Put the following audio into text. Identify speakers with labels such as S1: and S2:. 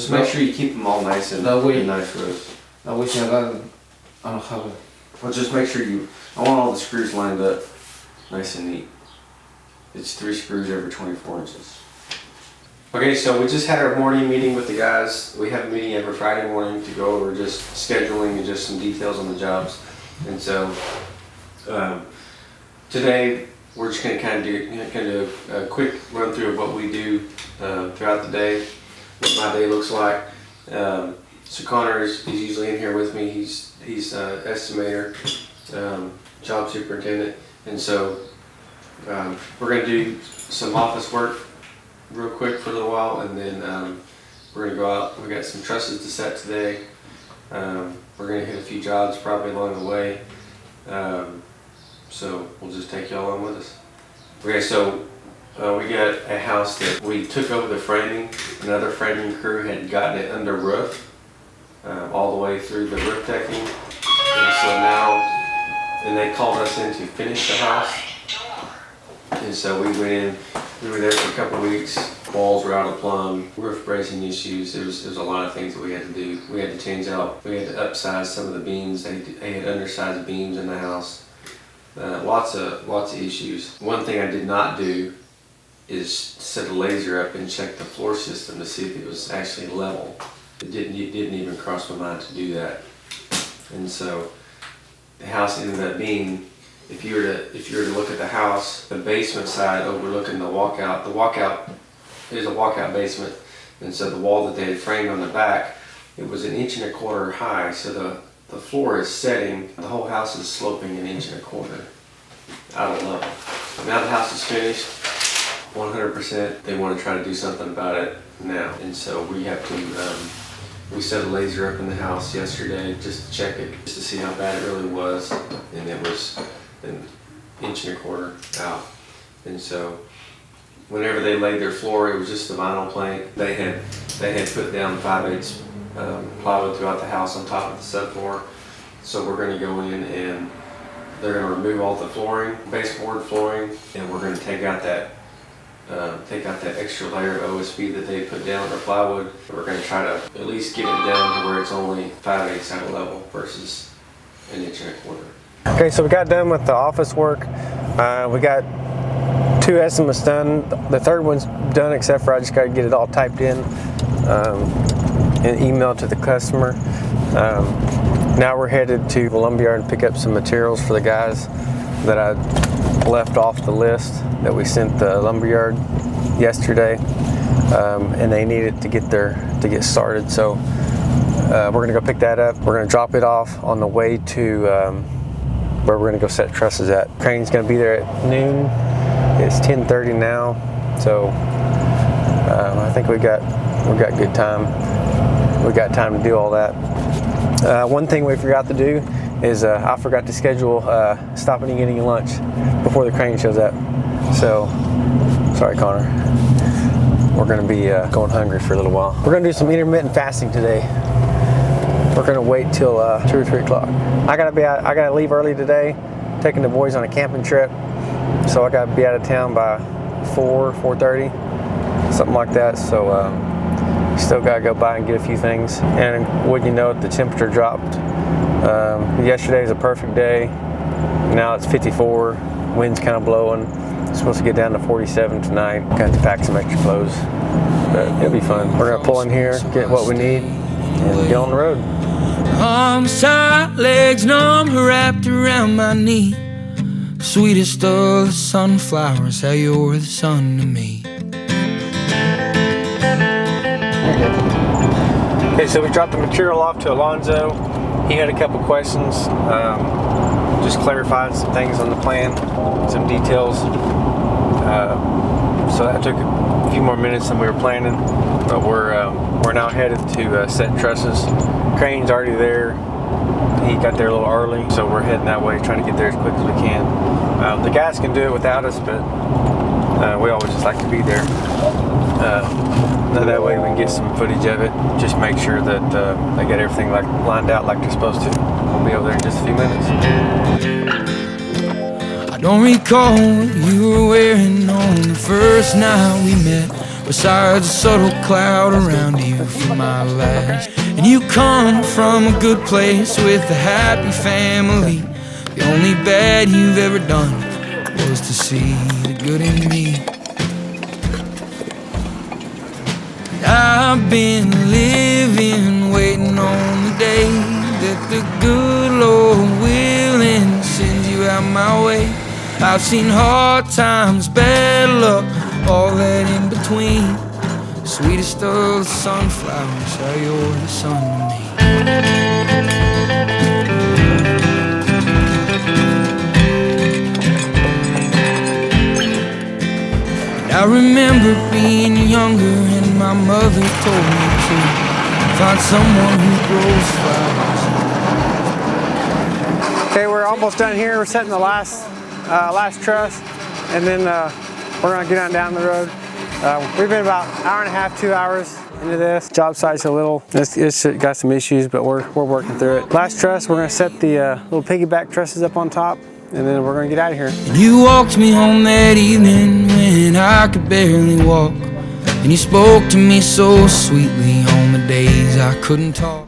S1: Just make sure you keep them all nice and nice rows.
S2: I wish I got them on a cover.
S1: Well, just make sure I want all the screws lined up nice and neat. It's 3 screws every 24 inches. Okay, so we just had our morning meeting with the guys. We have a meeting every Friday morning to go over just scheduling and just some details on the jobs. And so today we're just going to kind of do a quick run through of what we do throughout the day, what my day looks like. So Connor is usually in here with me. He's estimator, job superintendent, and so we're going to do some office work real quick for a little while, and then we're going to go out. We got some trusses to set today. We're going to hit a few jobs probably along the way. So we'll just take y'all on with us. Okay, so we got a house that we took over the framing. Another framing crew had gotten it under roof, all the way through the roof decking. And so now, and they called us in to finish the house. And so we went in, we were there for a couple of weeks. Walls were out of plumb, roof bracing issues. There was a lot of things that we had to do. We had to change out, we had to upsize some of the beams. They had undersized beams in the house. Lots of issues. One thing I did not do is set a laser up and check the floor system to see if it was actually level. It didn't even cross my mind to do that. And so the house ended up being, if you were to look at the house, the basement side overlooking the walkout is a walkout basement, and so the wall that they had framed on the back, it was 1.25 inches high, so the floor is setting, the whole house is sloping 1.25 inches out of level. Now the house is finished, 100%, they want to try to do something about it now, and so we have to, we set a laser up in the house yesterday just to check it, just to see how bad it really was, and it was 1.25 inches out. And so whenever they laid their floor, it was just a vinyl plank. They had put down 5/8 plywood throughout the house on top of the subfloor. So we're going to go in and they're going to remove all the flooring, baseboard flooring, and we're going to take out that extra layer of OSB that they put down, or plywood. We're going to try to at least get it down to where it's only 5/8 out of level versus 1.25 inches.
S3: Okay, so we got done with the office work. We got 2 estimates done. The third one's done, except for I just got to get it all typed in and emailed to the customer. Now we're headed to the lumberyard and pick up some materials for the guys that I left off the list that we sent the lumberyard yesterday, and they need it to get started. So we're gonna go pick that up. We're gonna drop it off on the way to where we're gonna go set trusses at. Crane's gonna be there at noon. It's 10:30 now, so I think we got good time. We got time to do all that. One thing we forgot to do is I forgot to schedule stopping and getting lunch before the crane shows up. So, sorry, Connor. We're gonna be going hungry for a little while. We're gonna do some intermittent fasting today. We're gonna wait till 2 or 3 o'clock. I gotta leave early today, taking the boys on a camping trip. So I gotta be out of town by 4:30, something like that. So still gotta go by and get a few things. And wouldn't you know it, the temperature dropped. Yesterday was a perfect day. Now it's 54. Wind's kind of blowing. It's supposed to get down to 47 tonight. Got to pack some extra clothes, but it'll be fun. We're gonna pull in here, get what we need, and get on the road.
S4: Arms tight, legs numb, wrapped around my knee. Sweetest of the sunflowers, how you're the sun to me.
S3: Okay, so we dropped the material off to Alonzo. He had a couple questions, just clarified some things on the plan, some details. So that took a few more minutes than we were planning, but we're now headed to set trusses. Crane's already there. He got there a little early, so we're heading that way, trying to get there as quick as we can. The guys can do it without us, but we always just like to be there. That way we can get some footage of it. Just make sure that they get everything lined out like they're supposed to. We'll be over there in just a few minutes.
S4: I don't recall what you were wearing on the first night we met. besides a subtle cloud around you for my lash. And you come from a good place with a happy family. The only bad you've ever done was to see the good in me. I've been living, waiting on the day that the good Lord willing sends you out my way. I've seen hard times, bad luck, all that in between. Sweetest of the sunflowers, how you're the sun to me. I remember being younger and my mother told me to find someone who grows flowers.
S3: Okay, we're almost done here. We're setting the last truss, and then we're gonna get on down the road. We've been about an hour and a half, 2 hours into this. Job site's a little, it's got some issues, but we're working through it. Last truss, we're gonna set the little piggyback trusses up on top, and then we're gonna get out of here.
S4: And you walked me home that evening when I could barely walk. And you spoke to me so sweetly on the days I couldn't talk.